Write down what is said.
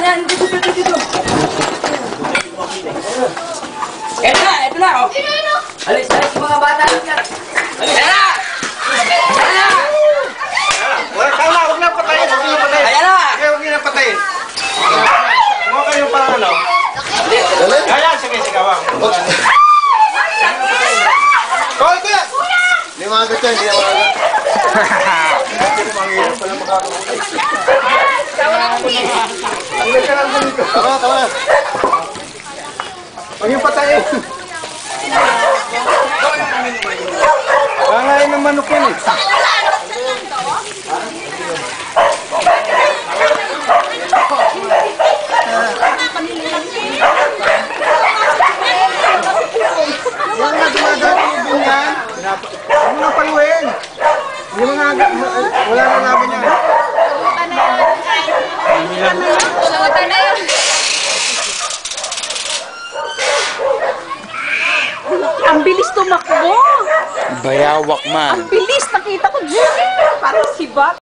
yan. Dito. Ito na, oh. Alis yung mga bata. Alis na! Huwag na patayin. Ayan na! Huwag na patayin. Huwag kayo parang ano. Ayan, sige, sigawang. Kawal ko yan! Hindi magat yan, hindi magat. Tama. Huwag yung patayin. Langayin ng manok yan eh. Yung mga dumadaan yan, huwag mo nga paluin. Yung mga, wala na namin yan. Ang bilis tumakbo! Bayawak man. Ang bilis! Nakita ko, Jimmy! Parang si Bat.